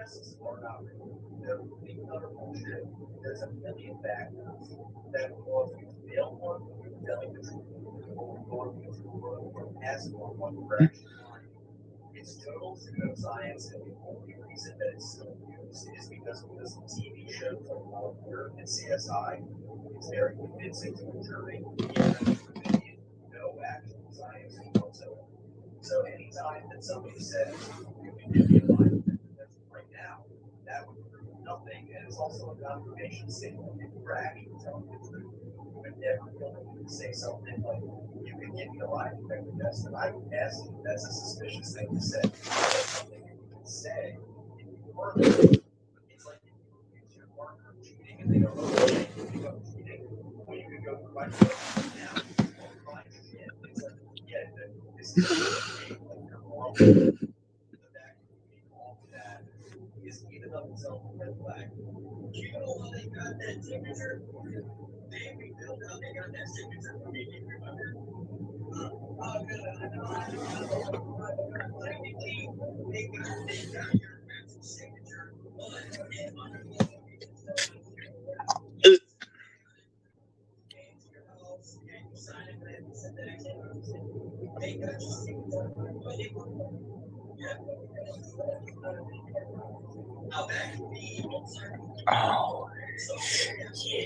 risks are not real. They're complete and utter bullshit. There's a million factors that will cause you to fail one when you're telling the truth, or cause you to pass on one you're actually lying. It's total pseudoscience, and the only reason that it's still used is because of this TV shows like Law and Order and CSI. It's very convincing to a jury, even though it's opinion, no actual science whatsoever. So anytime that somebody says you can give me a line that's right now, that would prove nothing, and it's also a confirmation statement if you're actually telling the truth. You would never feel the need to say something like, you can give me a lie detector test, and I would ask you, that's a suspicious thing to say. That's something that you can say if you were there. It's like if you accuse your partner of cheating and they go, okay, you think I'm cheating, well, you could go find out now. Well, fine shit. It's like, yeah, this is like you're wrong. The fact that you need all of that is even of itself a red flag. Do you know how they got that signature? They revealed how they got that signature from me. Do you remember? They got your signature on and on your house, and you sign it and you send that they got your signature. Yeah. Now that could be Oh, yeah.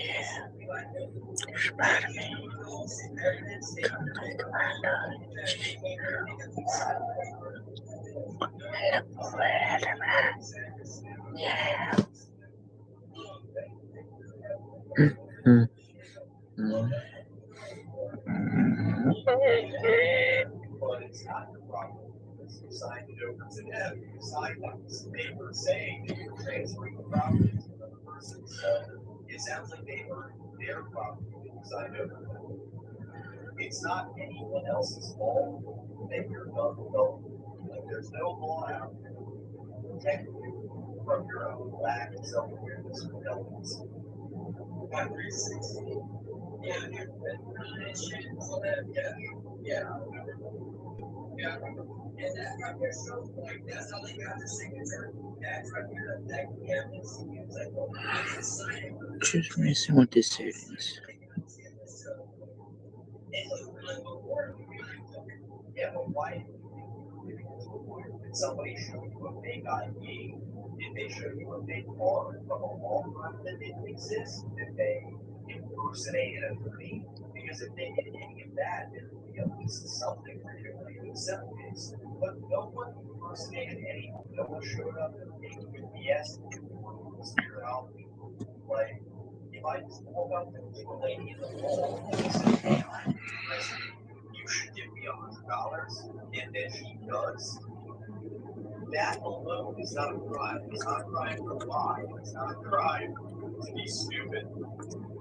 Spider-Man. Yeah. Mm, mm, but it's not your problem because you signed it over to them. You signed a piece of paper saying that you're transferring the property to another person. So it sounds like they earned their property that you signed over to them. It's not anyone else's fault that you're not adult. Like there's no law out there to protect you from your own lack of self-awareness or intelligence. Yeah, yeah, yeah. And that right there shows like that's how they got the signature. That's right there. That evidence. It's like, well, I didn't sign it. just messing with the settings. Yeah, but why did did somebody show you a fake ID? Did they show you a fake card from a law firm that didn't exist? Did they impersonate an attorney? Because if they did any of that, there would be at least something for you to accept this. But no one impersonated anyone. No one showed up and gave you BS spirituality. Like, if I just walk up to a lady in the mall and say, hey, I'm in prison, you should give me $100, and then she does, that alone is not a crime. It's not a crime to lie. It's not a crime to be stupid.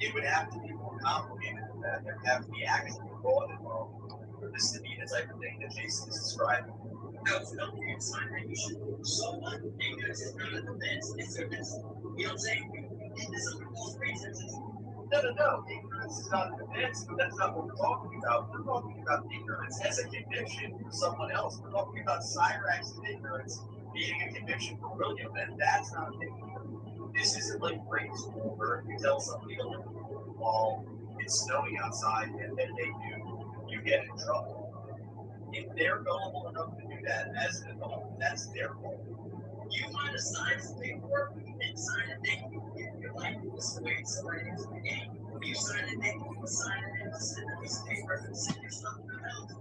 It would have to be more complicated than that. There would have to be actual fraud involved for this to be the type of thing that Jason is describing. No, it's not the sign that you should do. So what? Ignorance is not a defense. It's service. You know what I'm saying? This is what most reasons. No. Ignorance is not a defense, but that's not what we're talking about. We're talking about ignorance as a conviction for someone else. We're talking about Cyrax's ignorance being a conviction for William, and that's not a big deal. This isn't like grade school where you tell somebody to look while it's snowing outside and then they do, you get in trouble. If they're gullible enough to do that as an adult, that's their fault. You want to sign some paperwork and sign a thing. You're like, this is the way somebody is in the game. You sign a thing, you sign it, and send a piece of paper and send your stuff to the house.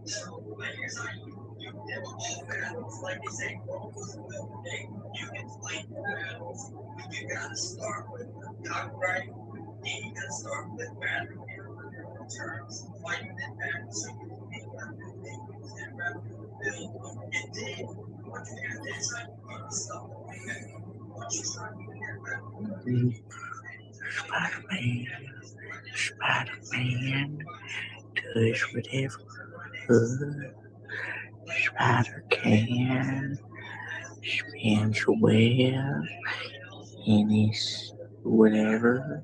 So, but here's how you did all battles, like they say, you can fight the battles, but you gotta start with copyright, and you gotta start with battle terms, fighting it back so you can make things and revenue build, and then once you got that side, you got stuff like that. Once you start doing that revenue, Spider-Man. Spider-Man does whatever Spider can. Spins a web in his whatever.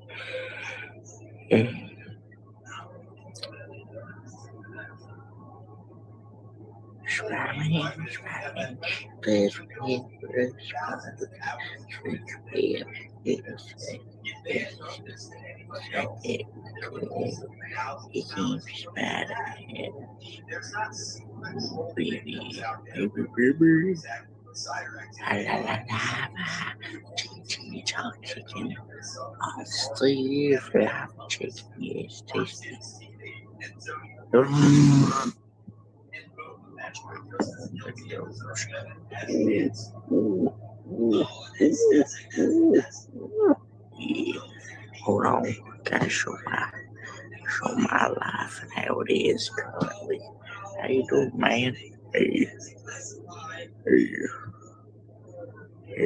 Spider-Man, Spider-Man, Best Friend, he keeps Spider-Man, baby, baby, la la la la, chicken, chicken, all Steve, love chicken is tasty. Yeah. Hold on, gotta show my life and how it is currently. How you doing, man? Hey, hey, hey, hey.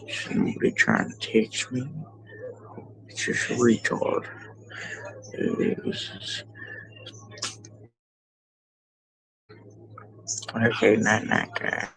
Somebody trying to text me? It's just a retard. This is okay, not that guy.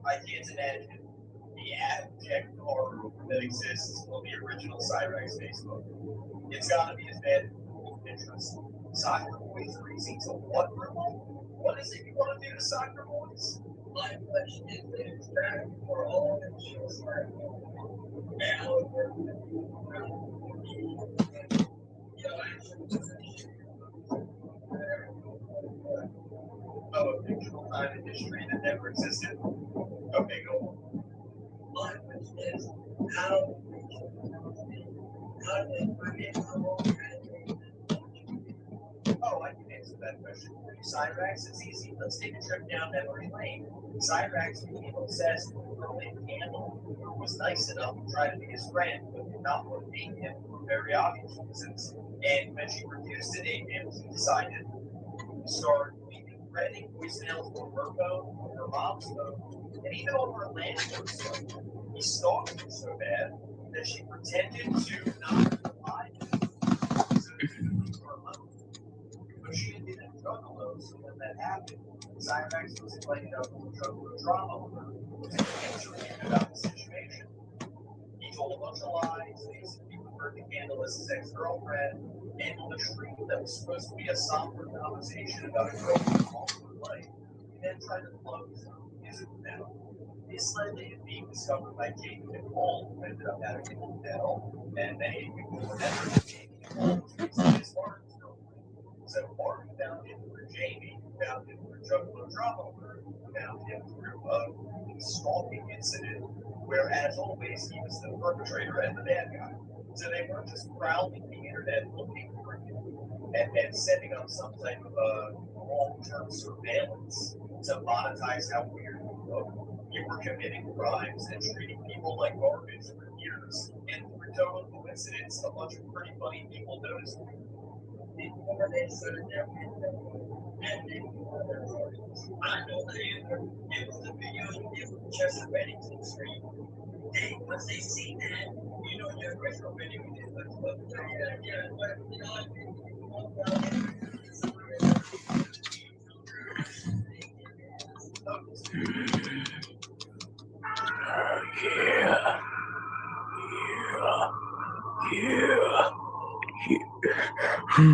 I can't imagine the abject horror that exists on the original Cyrex Facebook. It's gotta be as bad as Pinterest. Soccer boys racing to what remote? What is it you want to do to soccer boys? My question is that it's back for all the children. Oh, a fictional time in history that never existed. Okay, go on. My question is, how did Oh, I can answer that question for you. Cyrax, it's easy. Let's take a trip down memory lane. Cyrax became obsessed with Roman Candle, who was nice enough to try to be his friend, but did not want to date him for very obvious reasons. And when she refused to date him, he decided to start leaving threatening voicemails on her phone, on her mom's phone, and even on her landlord's phone. He stalked her so bad that she pretended to not reply to him so that he could leave her alone. But she had been in drug alone, so when that happened, Cyrax was invited out to a drug drama with her to answer him about the situation. He told a bunch of lies, basically referred to Candle as his ex-girlfriend, and on a stream that was supposed to be a somber conversation about a girl who lost her life, he then tried to close music down. This led to him being discovered by Jamie Nicole, who ended up having an Adele, and many people remember that Jamie Nicole was basically his Martin's girlfriend. So Martin found him through Jamie, who found him through Juggalo Drama, who found him through a stalking incident where, as always, he was the perpetrator and the bad guy. So they weren't just prowling the internet looking for him and then setting up some type of a long-term surveillance to monetize how weird you look. You were committing crimes and treating people like garbage for years. And through total coincidence, a bunch of pretty funny people noticed you. Before they started their and they I know the answer. It was the video you did with Chester Bennington Street. Hey, once they see that, you know your original video you did, but you Yeah, yeah, yeah.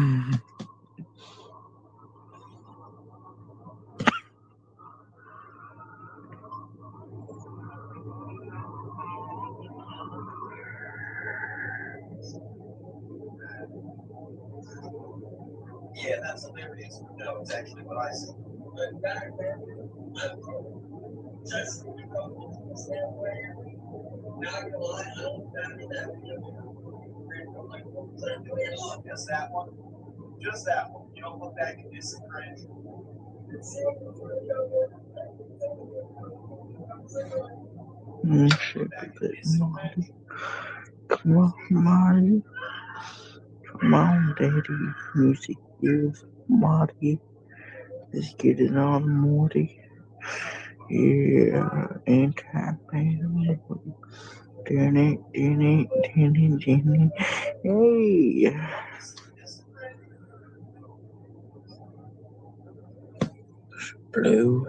Yeah, that's hilarious. No, it's actually what I said. But back then, just not gonna lie, I don't remember that video. Just that one. Just that one. You don't look back at this and cringe. Should be good, Marty. Come on, Marty. Come on, Daddy. Music is Marty. Let's get it on, Morty. Yeah, anti-man. Danny. Hey. Blue.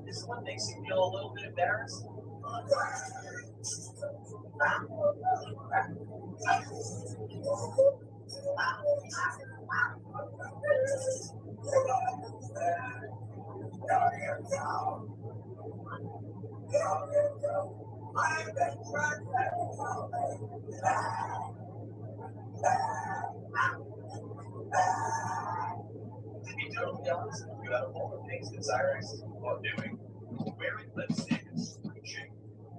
This one makes you feel a little bit embarrassed. To be totally honest with you, out of all the things that Cyrus love doing, wearing lipstick and screeching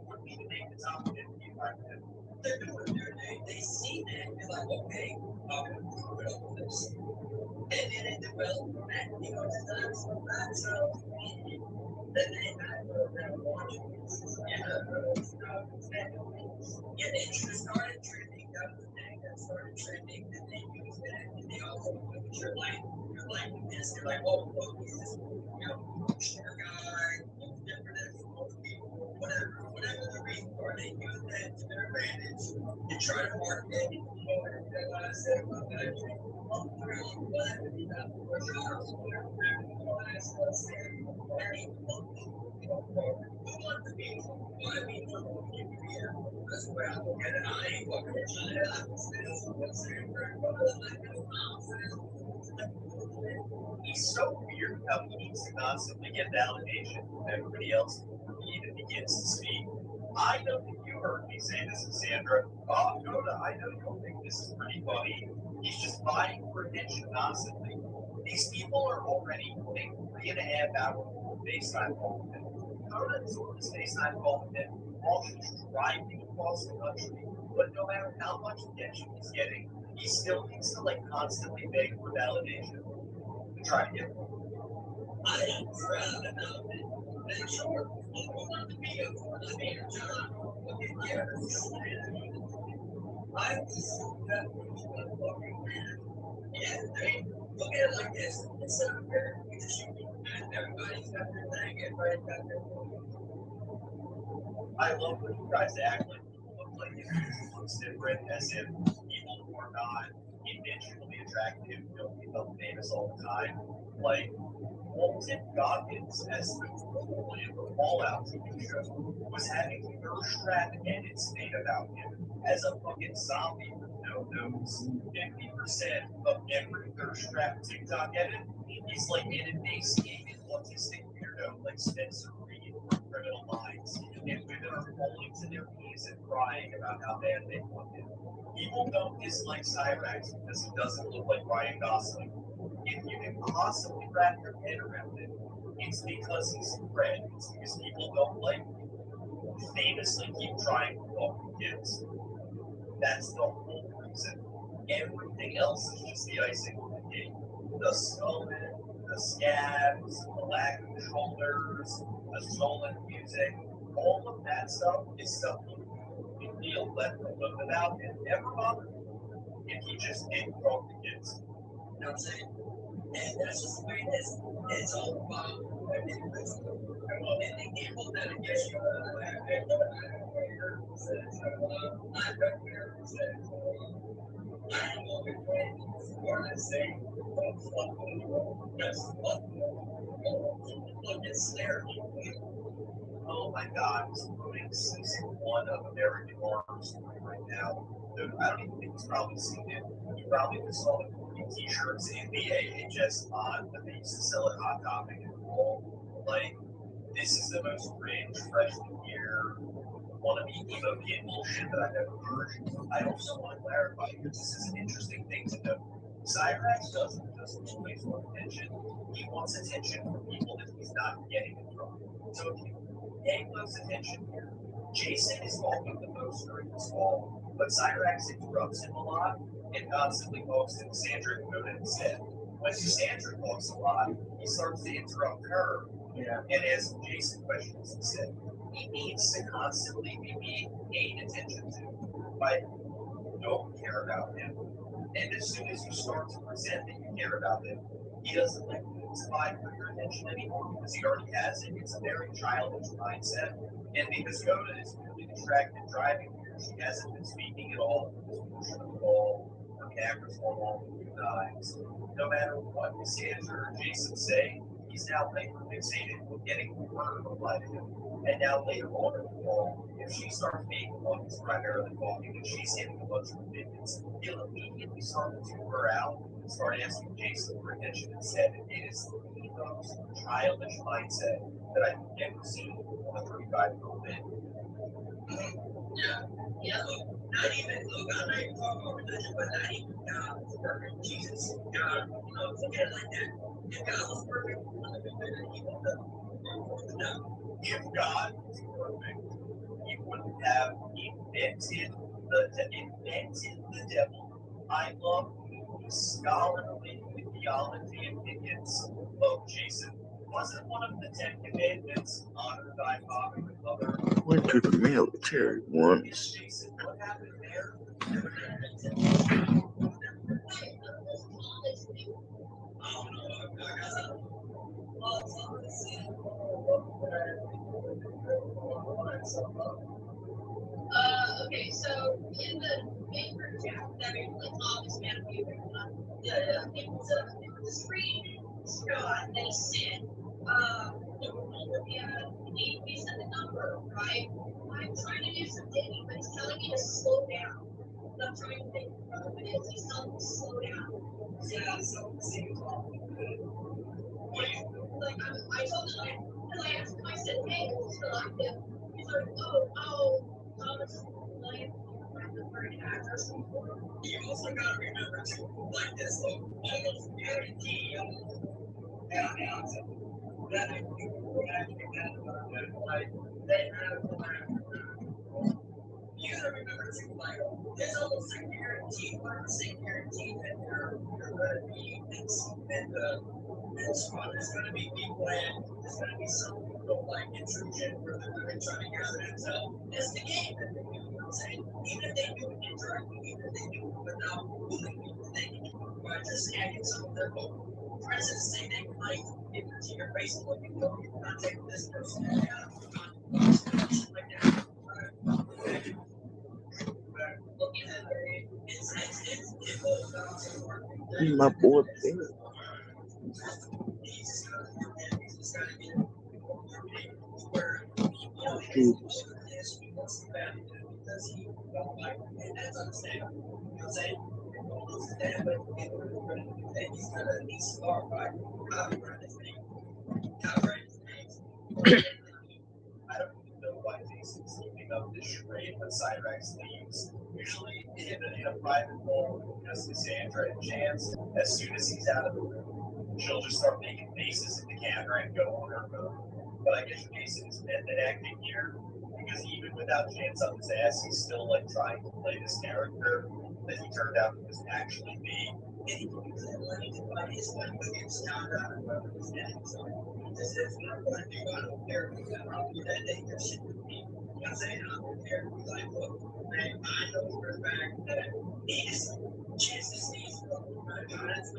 would be to make the top 50 if I could. They're doing their thing. They see that and they're like, okay, I'm going to prove it up with this. And then they develop from that, design some background. Then they have their watching. Yeah, they just started trending. That was the thing that started trending. Then they used that and they also look at your life. You're like this. You're like, oh, look, he's this, sugar guy, different as most people, whatever the reason for, they use that to their advantage. You try to market it, and what I said about that, I'm really glad that you got the first house, whatever, what I said, who wants to be, what I mean, that's the way I look at it. I ain't fucking with you. He's so weird how he needs to constantly get validation from everybody else before he even begins to speak. I know that you heard me say this to Sandra. Oh, Coda, I know you'll think this is pretty funny. He's just vying for attention constantly. These people are already putting 3.5 hours of FaceTime call with him. Coda is on his FaceTime call with him while she's driving across the country. But no matter how much attention he's getting, he still needs to constantly beg for validation to try to get it. I am proud about it. And sure, I want to be a coordinator job. I assume that yeah, I mean, look at it like this. It's not fair. Everybody's got their thing. Everybody's got their thing. I love when you guys act like people look like it looks different, as if people who are not intentionally attractive don't become famous all the time. Like, Walton Goggins, as the Fallout TV show, was having thirst trap edits made about him as a fucking zombie with no nose. 50% of every thirst trap TikTok edit is like an emaciated autistic weirdo like Spencer Reed from Criminal Minds, and women are falling to their knees and crying about how bad they want him. People don't dislike Cyrax because he doesn't look like Ryan Gosling. If you can possibly wrap your head around it, it's because he's red. It's because people don't like him. Famously keep trying to fuck kids. That's the whole reason. Everything else is just the icing on the cake. The scumming, the scabs, the lack of shoulders, the stolen music, all of that stuff is stuff you feel left about and never bothered if he just didn't fuck the kids. You know what I'm saying? And that's just the way it is. It's all about and the people that it gets you oh my god, he's promoting season 1 of American Horror Story right now. Dude, I don't even think he's probably seen it. You probably just saw the t-shirts in the AHS mod that they used to sell at Hot Topic and all. Like, this is the most cringe freshman year wannabe emo kid bullshit that I've ever heard. I also want to clarify because this is an interesting thing to know. Cyrax doesn't just always want attention. He wants attention from people that he's not getting it from. So if you pay close attention here, Jason is talking the most during this call, but Cyrax interrupts him a lot and constantly talks to Cassandra and Coda instead. When Cassandra talks a lot, he starts to interrupt her and ask Jason questions instead. He needs to constantly be paid attention to by don't care about him. And as soon as you start to present that you care about him, he doesn't like to fight for your attention anymore because he already has it. It's a very childish mindset. And because Coda is really distracted driving here, she hasn't been speaking at all. She's pushing the ball. Her camera's going on a few times. No matter what Cassandra or Jason say, he's now hyper fixated with getting her to reply to him. And now later on in the call, if she starts being the one who's primarily talking and she's hitting a bunch of opinions, he'll immediately start to tune her out and start asking Jason for attention instead. It is the most childish mindset that I've ever seen on a 35-year-old man. Yeah, look, not even, look, I'm not even talking about religion, but not even God was perfect. Jesus, God, look at it like that. If God was perfect, he wouldn't have been better. He wouldn't have. If God was perfect, he wouldn't have invented the devil. I love the scholarly theology opinions of Jason. Wasn't one of the 10 commandments honor thy father and mother? Went to the military once. Jason, what happened there? Okay, so in the main group chat that we like Thomas man a few it was a screenshot that he sent. He sent the number, right? I'm trying to do some digging, but he's telling me to slow down. So I'm trying to think of what it is. He's telling me to slow down. Yeah, so seems awful good. What do you do? Like I told him, because I asked him, I said, hey, who's still active? He's like, oh, Thomas, like, you also gotta remember to like this, so almost guarantee that if you actually have like they have you gotta remember to like there's almost a guarantee, or the same guarantee that you're gonna be in the spot. There's gonna be people in, there's gonna be some people like intrusion where they're really trying to gather themselves. It's the game that they do, you know what I'm saying? Even if they do it indirectly, even if they do it without bullying people, they can do it by just hacking some of their local presence, say they might get into your face and look at you, contact this person, like that. My boy, I don't even know why Jason's keeping up this charade when Cyrax leaves. Usually in a private call with just Cassandra and Chance, as soon as he's out of the room, she'll just start making faces at the camera and go on her phone. But I guess Jason is method acting here because even without Chance on his ass, he's still like trying to play this character that he turned out to just actually be. And he can use that money to buy his one against John Donner, his dad. So this is not going to do. I don't care if you got that dangerous shit with me. I'm saying I don't care. He's like, look, man, I know for a fact that these chances, these comments, the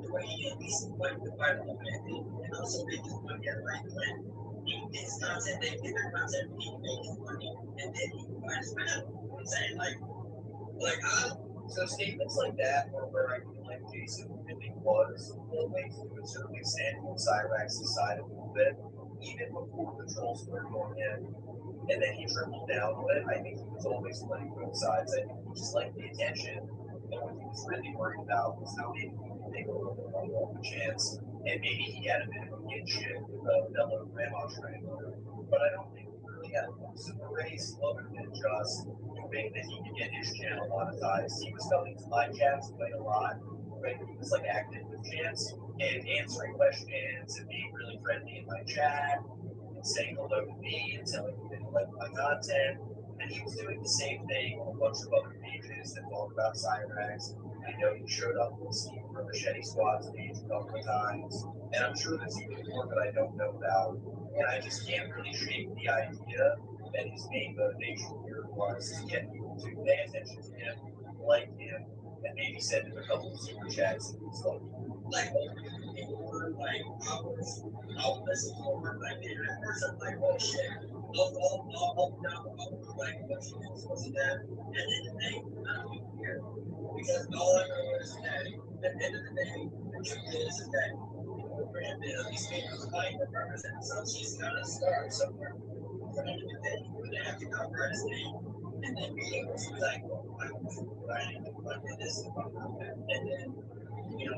way he at least went to fight a little bit, and also make his money at right plan. He gets content, they get their content, he can make his money, and then he can buy his man. I'm saying, so statements like that are where I feel like Jason really was always to a certain extent on Cyrax's side a little bit, even before the trolls were on him. And then he tripled down on it. I think he was always playing both sides. I think he just liked the attention. And what he was really worried about was how maybe he could take a little bit more of a chance, and maybe he had a bit of a kinship with a fellow grandma trainer. But I don't think he really had a super race other than just hoping that he could get his channel monetized. He was coming to my chats quite a lot when he was like active with chats and answering questions and being really friendly in my chat and saying hello to me and telling me that he liked my content. And he was doing the same thing on a bunch of other pages that talk about Cyrax. I know he showed up with Steve from Machete Squad's page a couple of times. And I'm sure there's even more that I don't know about. And I just can't really shake the idea that his main motivation here was to get people to pay attention to him, like him, and maybe send him a couple of super chats and stuff. Like, people were like, I'll listen to him, like, at first I'm like, oh shit. I'll like, what's that? And then the day, I don't even care. Because all I know is that at the end of the day, the truth is that for him to at least make a fight or represent himself, she's got to start somewhere. For him to then he would have to cover his name and then be able to be like, well, I'm writing, I'm doing this, I'm not that. And then,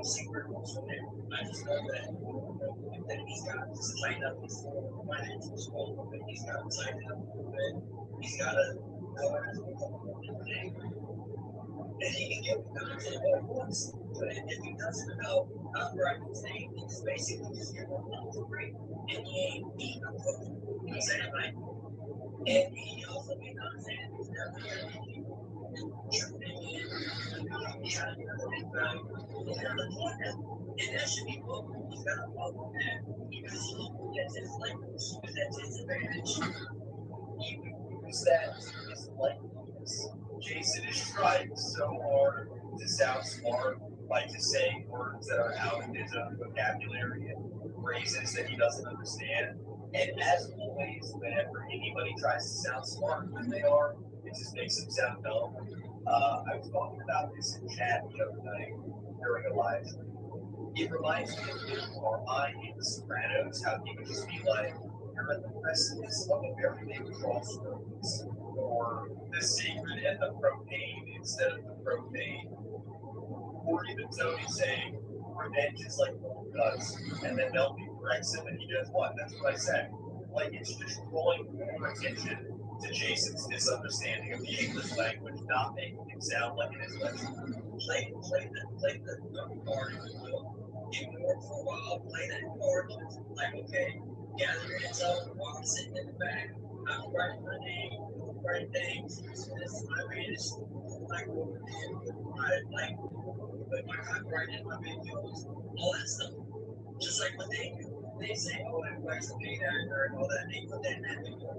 see where it goes from there. I just know that he's got to tighten up his financial scope, and he's got to tighten up a little bit. He's got to go into a couple more things. And he can get the content all at once. But if he doesn't know how to write his name, he's basically just giving him for free. And he ain't being a cook. You know what I'm saying? Like, and he also be content. He's never going to be and that should be both. He's got to follow that because he gets his language, because that's his advantage. He would use that to his likeness. Jason is trying so hard to sound smart by just saying words that are out of his own vocabulary and phrases that he doesn't understand. And as always, whenever anybody tries to sound smarter than they are, it just makes them sound dumb. I was talking about this in chat the other night during a live stream. It reminds me of Bill Carmine in The Sopranos, how he would just be like, you're at the precipice of a very big crossroads, or the sacred and the profane instead of the profane, or even Tony saying, revenge is like old guts, and then Melky corrects him and he does what? That's what I said. Like, it's just drawing more attention to Jason's misunderstanding of the English language, not making him sound like an intellectual. Play the card, if you will. Ignore it for a while, play that card, like, okay, gather your intel while I'm sitting in the back. I'm writing my name, writing things, this is my greatest, like, like, but my copyright in my videos, all that stuff. Just like what they do. They say, oh, everybody's a paid actor and all that. They put that in that video.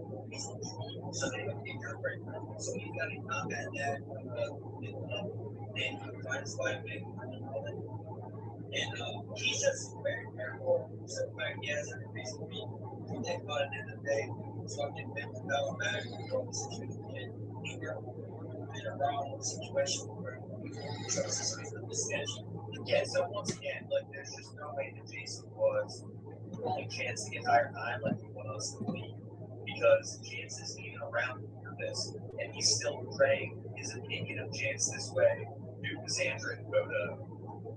So they don't get copyright. So he's got to combat that. And find his life and all that. And he's just very careful. So the fact he has every piece of meat. If you think about it at the end of the day, fucking $50 back from the situation. He never been around a situation where trust is the sketch. Yeah, so once again, like there's just no way that Jason was the only chance to get hired. I like he want us to leave because Chance isn't even around for this, and he's still portraying his opinion of Chance this way through Cassandra and Bodo.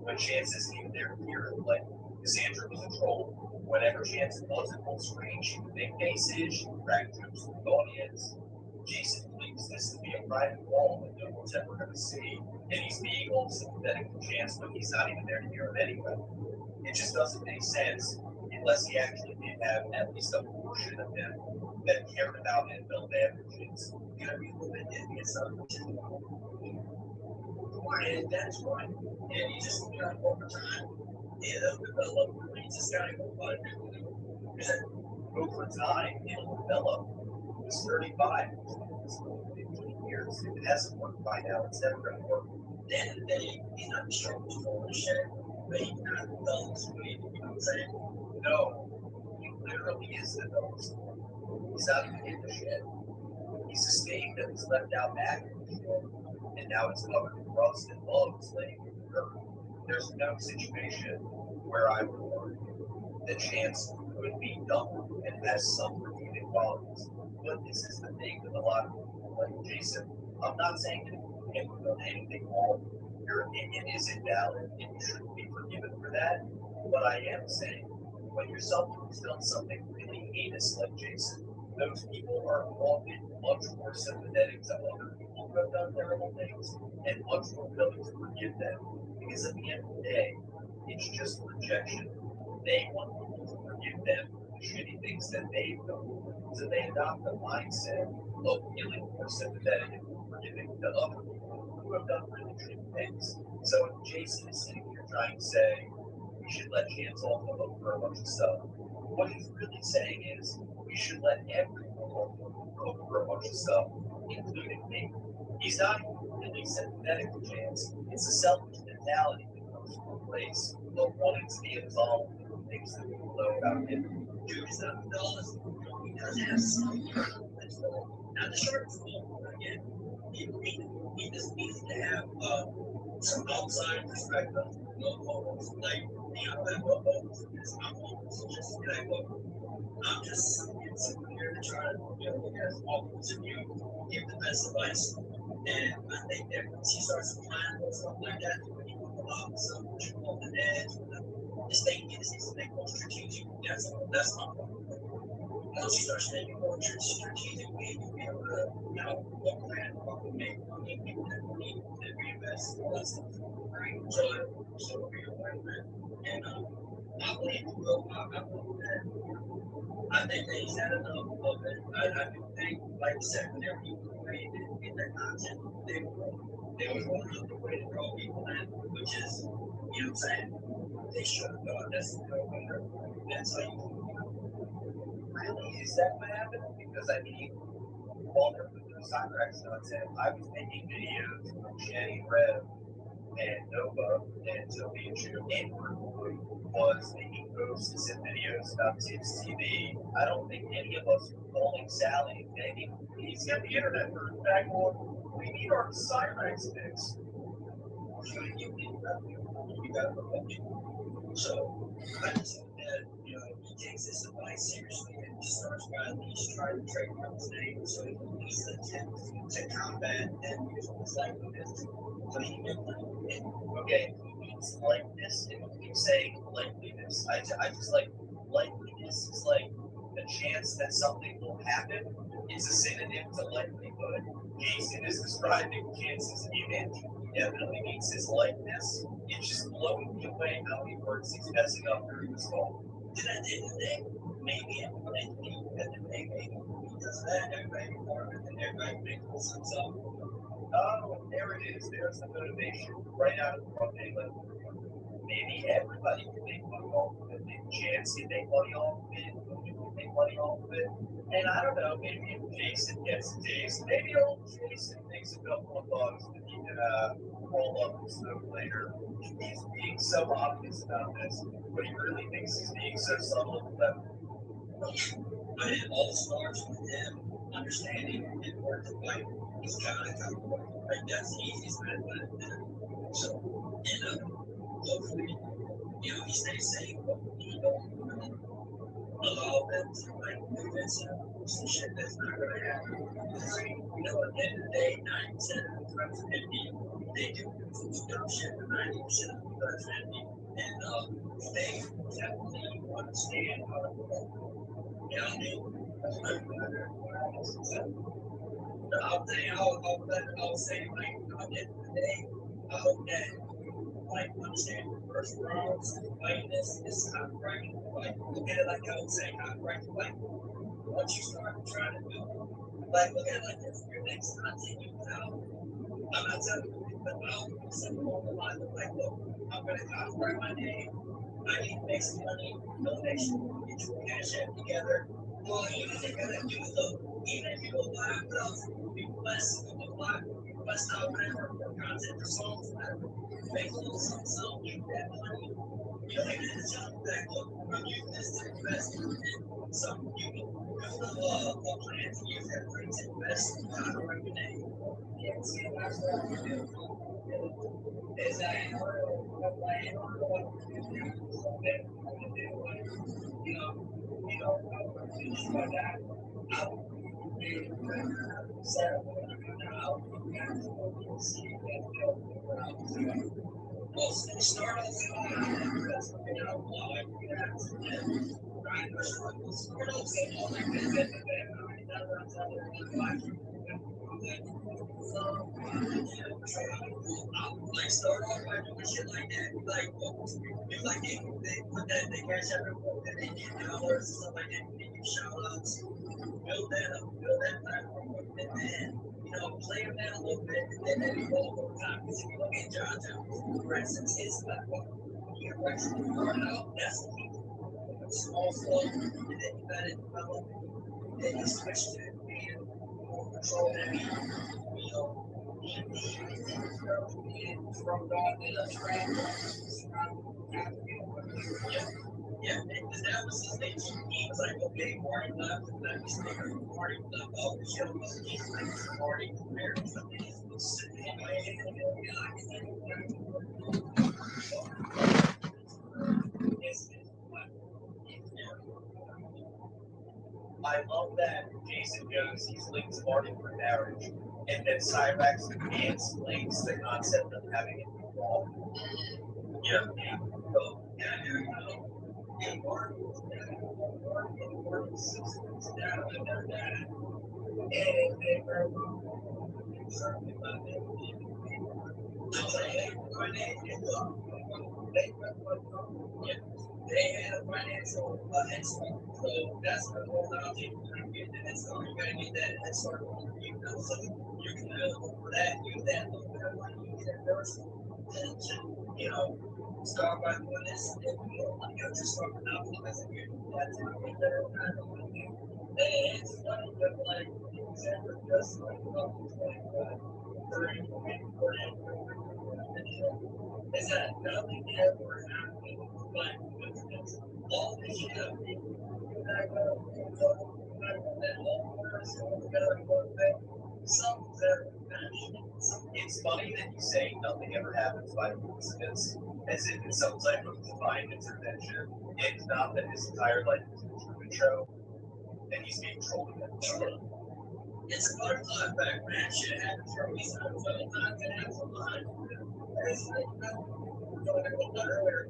When Chance isn't even there to hear it, like Cassandra was a troll. Whenever Chance wasn't on screen, she would make faces, she would crack jokes with the audience. Jason believes this to be a private wall that no one's ever going to see, and he's being all sympathetic to Chance when he's not even there to hear it anyway. It just doesn't make sense unless he actually did have at least a portion of him that cared about and felt bad for Chance. You know, people that did be a substitute. And that's right. And you just, over time, it'll develop. You just got to go find it. Over time, it'll develop. He's 35. It's 15 years. If it hasn't worked by now, it's never going to work. At the end of the day, he's not the strongest full of shit, but he's not the dullest. You know what I'm saying? No, he literally is the dullest. He's not even in the shit. He's a stain that was left out back in the shit, and now it's covered in rust and bugs laying in the dirt. There's no situation where I would argue that Chance could be dumb and has some redeeming qualities. But this is the thing with a lot of people like Jason. I'm not saying that you can't do anything wrong. your opinion isn't valid and you shouldn't be forgiven for that. But I am saying, when you're someone who's done something really heinous like Jason, those people are often much more sympathetic to other people who have done terrible things and much more willing to forgive them. Because at the end of the day, it's just rejection. They want people to forgive them for the shitty things that they've done. So they adopt the mindset of feeling more sympathetic and more forgiving to other people who have done really shitty things. So if Jason is sitting here trying to say, we should let Chance off the hook for a bunch of stuff, what he's really saying is, we should let everyone off the hook for a bunch of stuff, including me. He's not really sympathetic to Chance. It's a selfish mentality that comes from a place of wanting to be involved in the things that people know about him. Dude is not the dullest. He does have some not the shortest one, but again, he just needs to have some outside perspective. No photos. Like, me, I don't have no photos. I'm almost just like, I'm just sitting here to try to, look at all points of view, give the best advice. And I think that once he starts applying or something like that, when you go out, some on the edge, just think he just needs to think more strategic. That's my point. Once you start thinking more strategically, you'll be able to, look around, make money, people that need to reinvest, all that stuff. Right? So it'll be a win-win. And I believe he will. I believe that. I think that he's had enough of it. I do think, like you said, whenever he created in that content, they was going out the way to draw people in, which is, what I'm saying? They should have gone. That's the no-brainer. That's how you really, is that what happened? Because I mean, while there was no Cyrex content, I was making videos from Jenny, Rev, and Nova, and Toby and June, and was making posts and videos about Tips TV. I don't think any of us were calling Sally and begging, please get the internet for back on. We need our Cyrex fix. You got to So I just hope that he takes this advice seriously and starts by at least trying to trademark his name so he can at least attempt to combat and use his likeness. So he can get okay, it's likeness and we keep saying likeliness. I just like likeliness is like the chance that something will happen. It's a synonym to likelihood. Jason is describing Chance's image. He definitely means his likeness. It's just blowing me away how many words he's messing up during this call. And at the end of the day, maybe maybe he does that, everybody more, and then everybody makes himself. Oh, there it is. There's the motivation right out of the front end. Maybe everybody can make money off of it. Maybe Chance can make money off of it. Maybe can make money off of it. And I don't know, maybe if Jason gets Jason, maybe old Jason makes a couple of bucks that he can roll up and smoke later. He's being so obvious about this, but he really thinks he's being so subtle that it all starts with him understanding and working like he's kind of like that's the easiest way to put it. So, and hopefully, he stays safe, but he don't really allow them to like move into some shit that's not gonna happen. Because, at the end of the day, 90% of the friends and they do some dumb shit, but 90% of the friends and they definitely understand how to work. I mean, that's what I'll say, like, at the end of the day, I hope that like understand the first rounds, like this kind of right. Like look at it like I would say kind of right. Like once you start trying to do look at it like this, your next content you put out, I'm not telling you to put out something along the lines of like, look, I'm gonna copyright my name, I need to make some money, donation, get your cash app together. Well, even if you're gonna do even if you go live with us, be blessed, you go live, blessed out whatever content or songs, whatever. Make a little something, get that money. You don't even have to tell them back, look, I'm using this to invest in so you can build a plan to use that money to invest in copyright your name. Yeah, see, that's what we do. Is that a plan or what we do? So that we do, like that. I would be set up. I love that Jason goes, he's linked Marty for marriage, and then Cyrax explains the concept of having it involved. It's funny that you say nothing ever happens by coincidence, as if it's some type of divine intervention. It's not that his entire life is a Truman Show, and he's being trolled again. It's a butterfly effect, man. Shit happens for a reason. So it's not gonna have some line. It's like, earlier,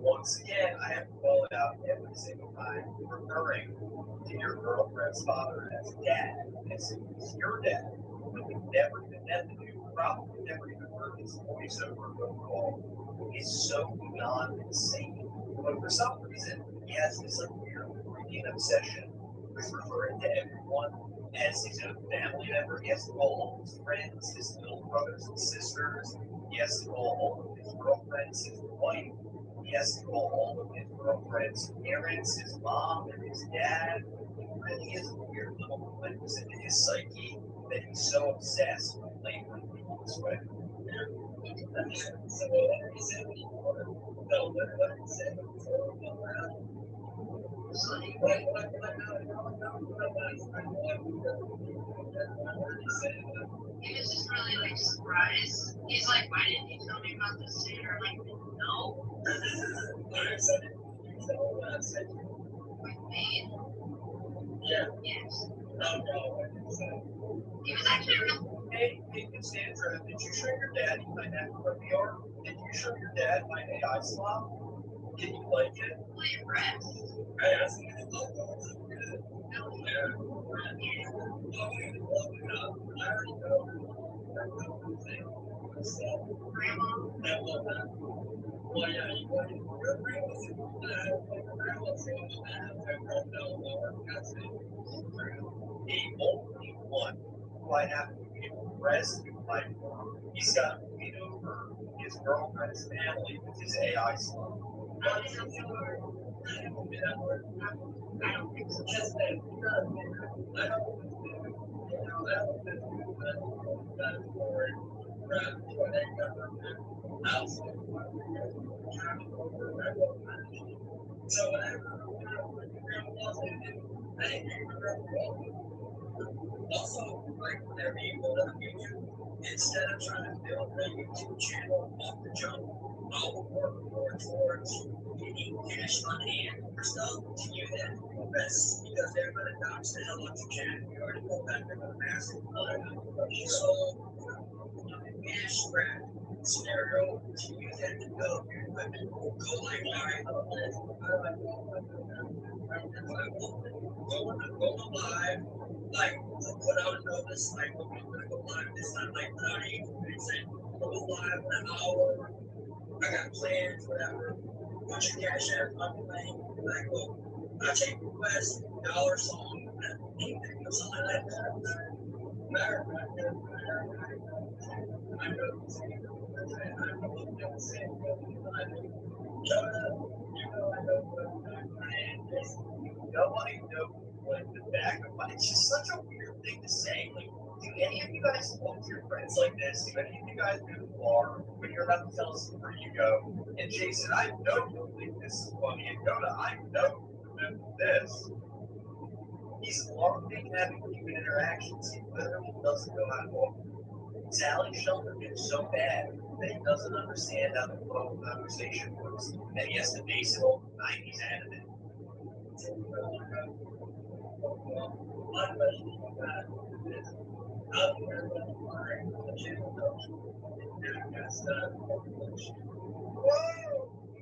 once again, I have to call it out every single time, referring to your girlfriend's father as dad, as if he's your dad. But we've never been that the dude probably never even heard his voiceover overall. He's so beyond insane. But for some reason, he has this like weird freaking obsession with referring to everyone as his own family member. He has to call all his friends his little brothers and sisters. He has to call all of his girlfriends his wife. He has to call all of his girlfriend's parents, his mom and his dad. It really is a weird little glimpse into his psyche that he's so obsessed with labeling people this way. He was just really like surprised. He's like, why didn't you tell me about this sooner? Like, no. With me? Yeah. Yes. No. He was actually real. Hey, Sandra, did you show your dad my MacBook VR? Did you show your dad my AI slot? Did you like it? Really impressed. Grandma? The only one who I have to be impressed with my mom. He's got to beat over his girlfriend's family with his AI slot. I don't think so. Also, like whenever you go on YouTube, instead of trying to build a YouTube channel off the jump, I'll work for towards getting cash on hand for stuff to use that invest because they're going to dox the hell out of you. You already pulled back into the massive so cash grab scenario to use that to develop your equipment. Go like, all right, go live, like put out a notice, like we're gonna go live this time, like put out an and say, go live in an hour. I got plans, whatever. Put your cash app on the link. Like, look, I take requests, dollar song, anything, something like that. Matter of fact, I know the same. Nobody knows what the back of my. It's just such a weird thing to say. Like, do any of you guys talk to your friends like this? Do any of you guys go to the bar when you're about to tell us where you go? And Jason, I know you'll think this is funny. And Yoda, I know you'll remember this. He's loving having human interactions. He literally doesn't know how to talk. Sally Shelton is so bad that he doesn't understand how the flow of conversation works, and he has to base it on the 90s anime. He's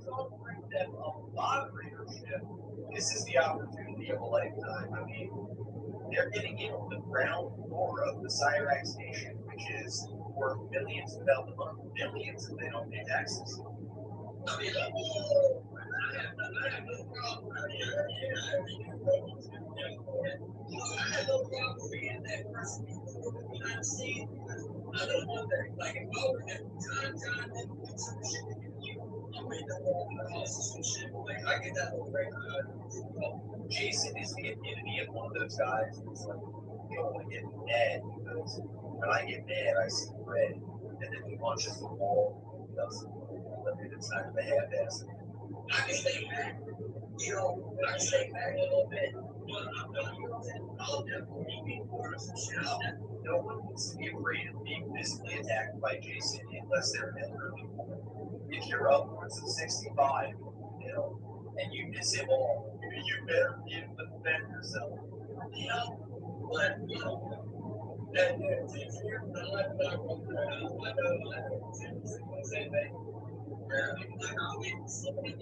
offering them a lot of readership. This is the opportunity of a lifetime. I mean, they're getting in on the ground floor of the Cyrax Nation, which is worth millions without the money, millions if they don't pay taxes. I mean, I have no problem. I have no problem being that person before the United States. I don't know that, like, if I were at John and some shit to you, I'm in the wrong house or some shit. Like, I get that whole thing. Jason is the epitome of one of those guys who's like, you don't want to get mad because when I get mad, I see red. And then he punches the wall. He doesn't. It's not the half-ass. I can stay back. You know, I can stay back a little bit. But I'm not I'll definitely be part of some shit. No one needs to be afraid of being physically attacked by Jason unless they're elderly. If you're upwards of 65, you know, and you miss him all, you better be able to defend yourself. You know, but, you know, that is here. I know, same thing. Like, I'll get somebody in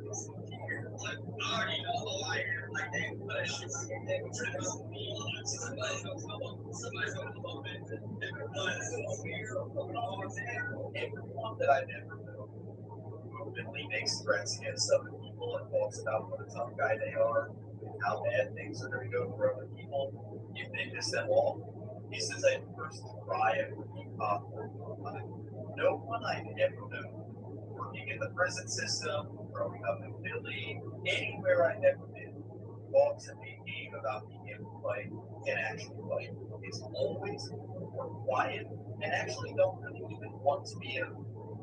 like, I already know the liar, like, they push, they were trying to me, somebody's gonna come up and everyone is over here, everyone that I never know openly makes threats against other people and talks about what a tough guy they are and how bad things are going to go for other people. If they piss them off, he's the type of person to cry and repeat popcorn all the time. No one I ever know, working in the prison system, growing up in Philly, anywhere I've ever been, talks and make game about being able to fight and actually fight. It's always more quiet and actually don't really even want to be in a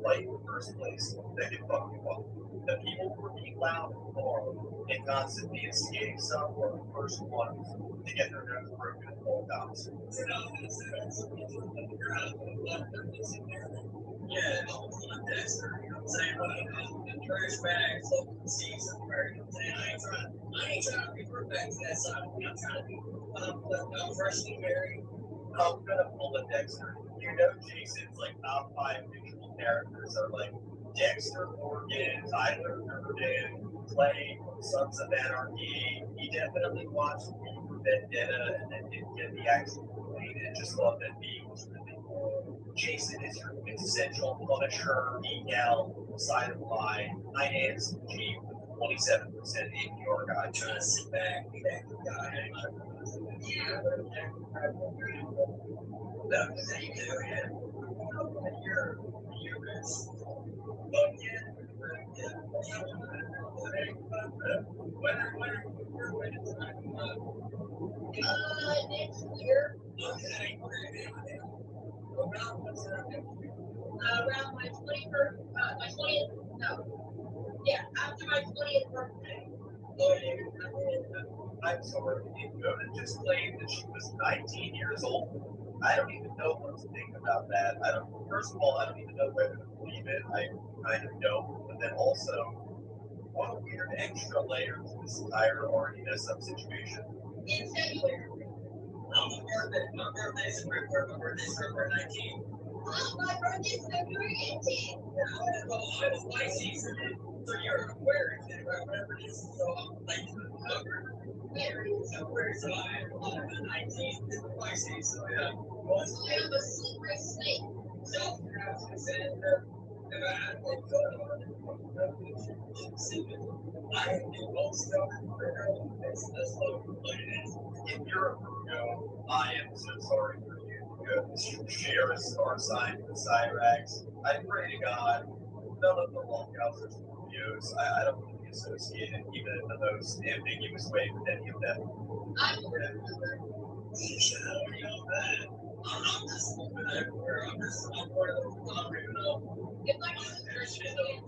fight in the first place that can fuck you up. The people who are being loud and hard and constantly instigating some are the first ones to get their nose broken and fall down. Yeah, on Dexter, you know what I'm saying? Running out the trash bags, local seats everywhere, you know what I'm saying? I ain't trying to revert back to that side. I'm trying to be freshly married. I'm gonna pull a Dexter. You know, Jason's like top 5 fictional characters are like Dexter Morgan, Tyler Durden, Clay from Sons of Anarchy. He definitely watched V for Vendetta and then didn't get the actual plane and just thought that V was really cool. Jason is your quintessential Punisher, Miguel, side of the line, finance, Chief, 27% APR guy. Trying to sit back, be that good guy. Yeah, that's how you do it. You're best. But yeah, next year. Okay. Around my 21st, my 20th, no. Yeah, after my 20th birthday. I'm sorry, Yoda just claimed that she was 19 years old. I don't even know what to think about that. I don't. First of all, I don't even know whether to believe it. I kind of don't. But then also, what a weird extra layer to this entire already messed up situation. In February. My birthday's February 19th. My birthday's February 18th. I was Pisces, so you're Aquarius, whatever it is. So I'm like, February, so I'm the 19th is Pisces, so yeah. So I have a secret snake. So, I was going to say, I do most of that's what it is. If you're a Virgo, I am so sorry for you. You share a star sign with Cyrax. I pray to God, none of the Longhouses Scorpios. I don't want to be associated, even in the most ambiguous way, with any of them. I'm You should already know that. I'm just moving everywhere. I'm part of the I don't even know. if I don't understand it,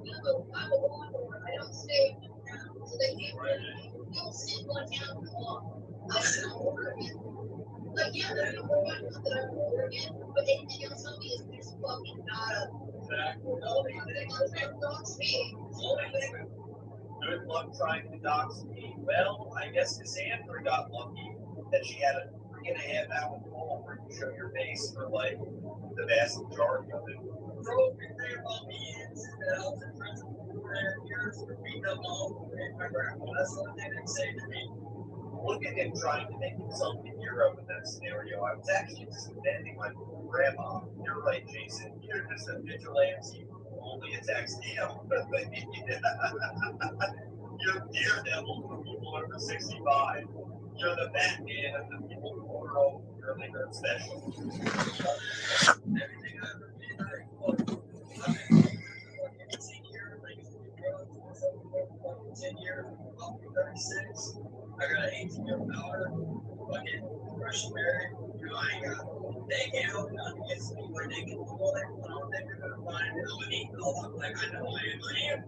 I'm a wanderer. I don't stay in one town. So they can't really don't sit one town for long. I should know Oregon. Like, yeah, there's no more that I'm Oregon, but anything else on me is just fucking nada. Exactly. They got that dogs me. Good luck trying to dox me. Well, I guess Cassandra got lucky that she had a 3.5 hour call where you show your face for like the vast majority of it. Bro, we say about me is that I was in prison for 4 years for beating up my uncle and my grandma. That's what they didn't say to me. Look at him trying to make himself a hero in that scenario. I was actually just defending my grandma. You're right, Jason. You're just a vigilante who only attacks him. You're Daredevil for people over 65. You're the Batman of the people who are all early bird special. Everything I ever did, I've been 18 years, I used to be drugs, for 10 years, I'll be 36. I got an 18-year-old daughter, fucking fresh married. You know, I ain't got they can't help nothing against me when they get the whole thing going on, they're gonna find it. I'm gonna eat those. I'm like, I know I am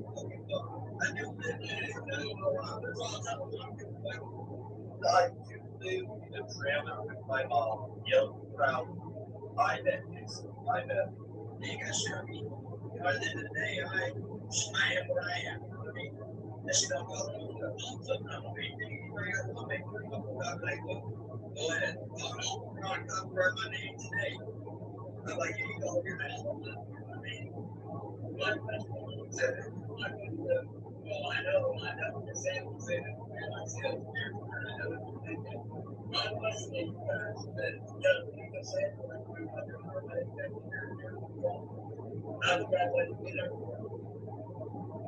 fucking fuck. I do live in it. I don't know why. There's all the time I'm I do live in a trailer with my mom, young, proud. I bet it's, I bet. They got shit on me. You know, at the end of the day, I am what I am. You know what I mean? That shit don't bother me. I'm flipping on me. You bring out the make me up. Like, go ahead. I'm not copyright my name today. I'm like, here you go. You're not. You know what I mean? But that's what I'm saying. Well, I know. You're saying that. Man, I see that. My listening that young people say, I'm glad that you know.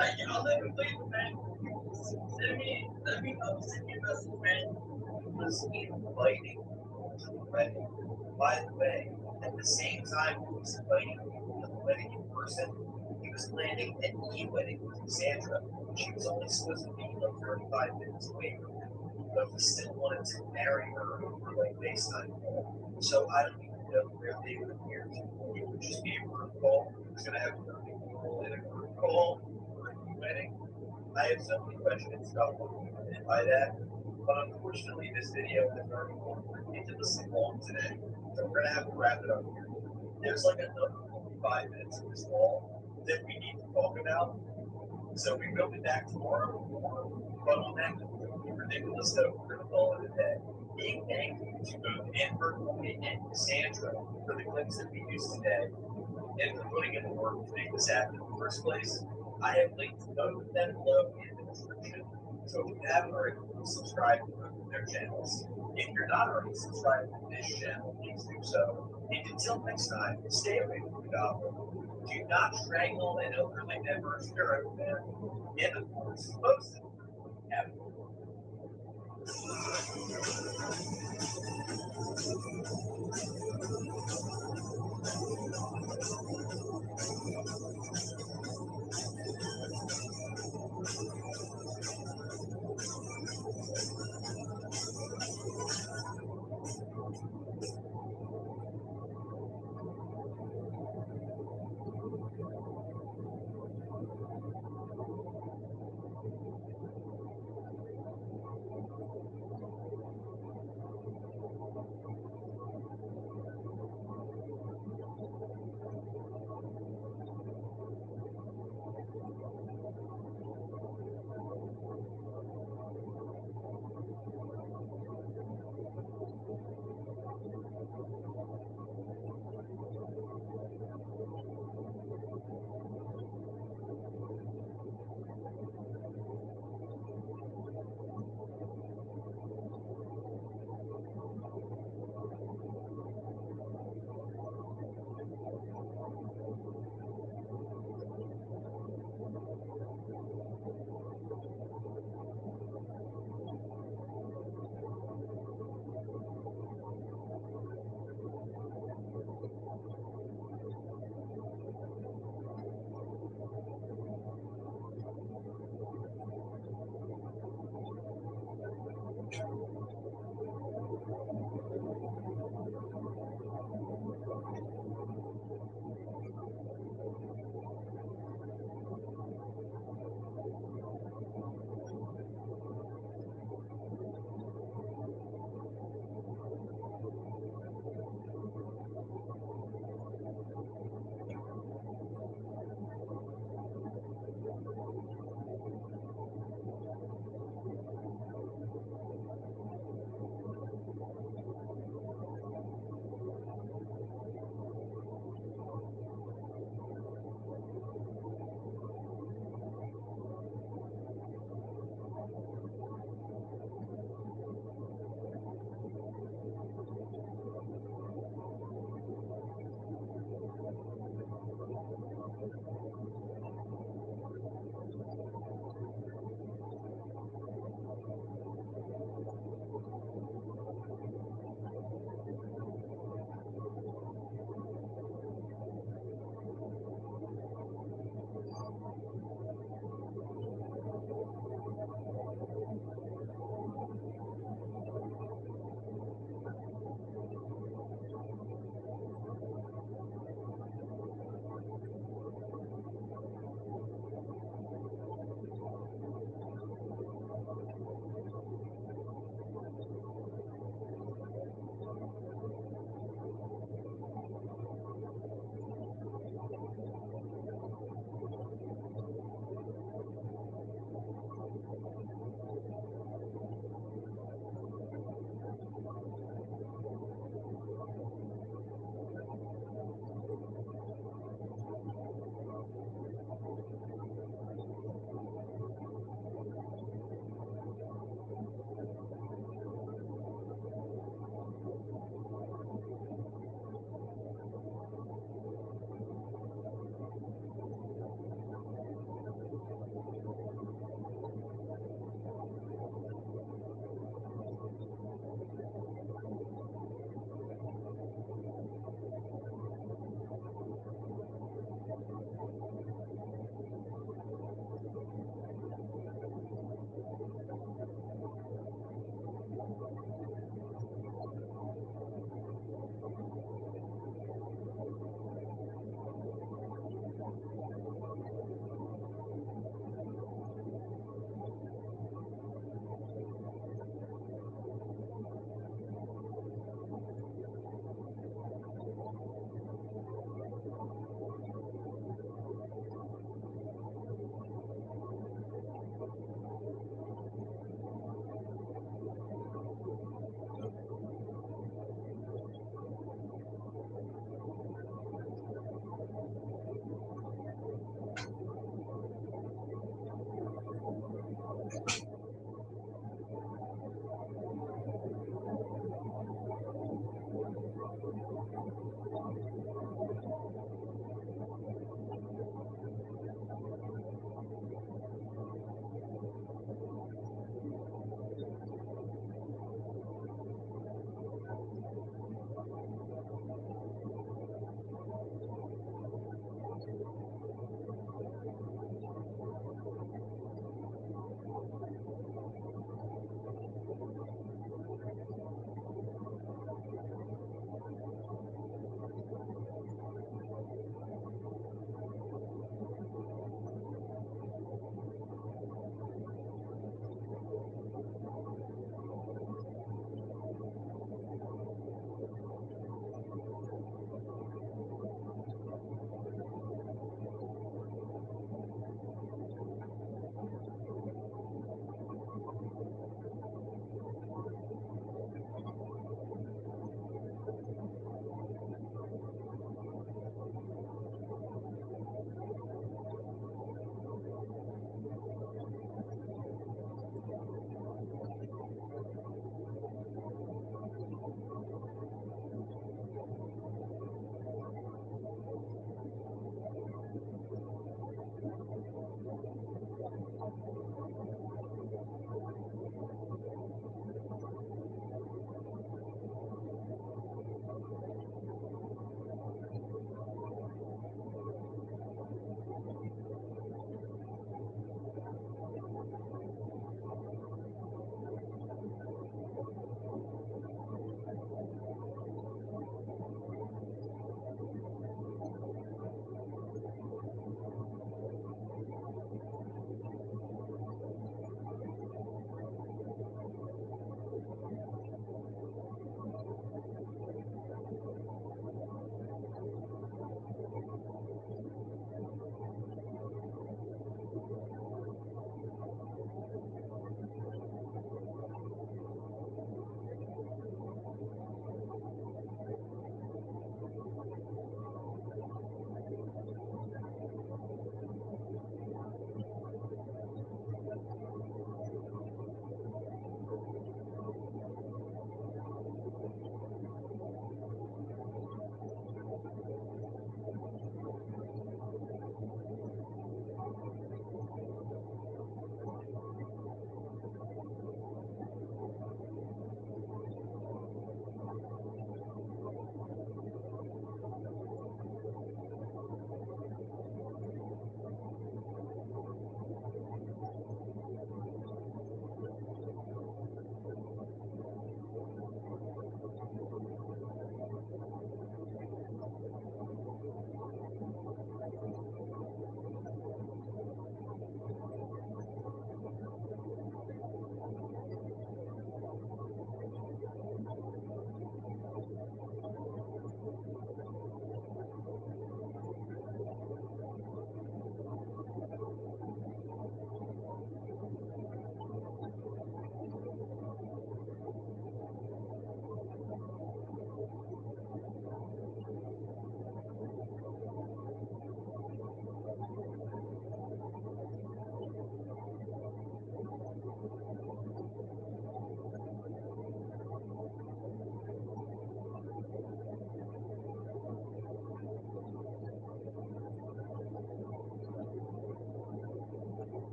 I'll let you leave, man. Let me know. Send me a message, man. Was inviting to the wedding. By the way, at the same time he was inviting people to the wedding in person, he was planning an e-wedding with Cassandra. She was only supposed to be like 35 minutes away from him, but he still wanted to marry her over like FaceTime call. So I don't even know where they would appear to. It would just be a group call. He was going to have 30 people in a group call for a wedding. I have so many questions about what he meant by that, but unfortunately this video has already gone ridiculously long today, so we're going to have to wrap it up here. There's like another 45 minutes of this call that we need to talk about, so we will be back tomorrow, but on that ridiculous note, we're going to call it a day. Big thank you to both Amber and Cassandra for the clips that we used today and for putting in the work to make this happen in the first place. I have linked both of them below in the description, so if you haven't already, subscribe to both of their channels. If you're not already subscribed to this channel, please do so. And until next time, stay away from the goblin. Do not strangle an elderly member of your own family. And of course, most importantly, have a good one.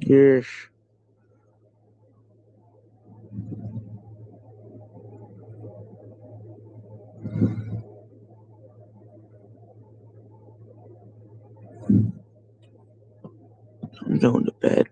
Yes. I'm going to bed.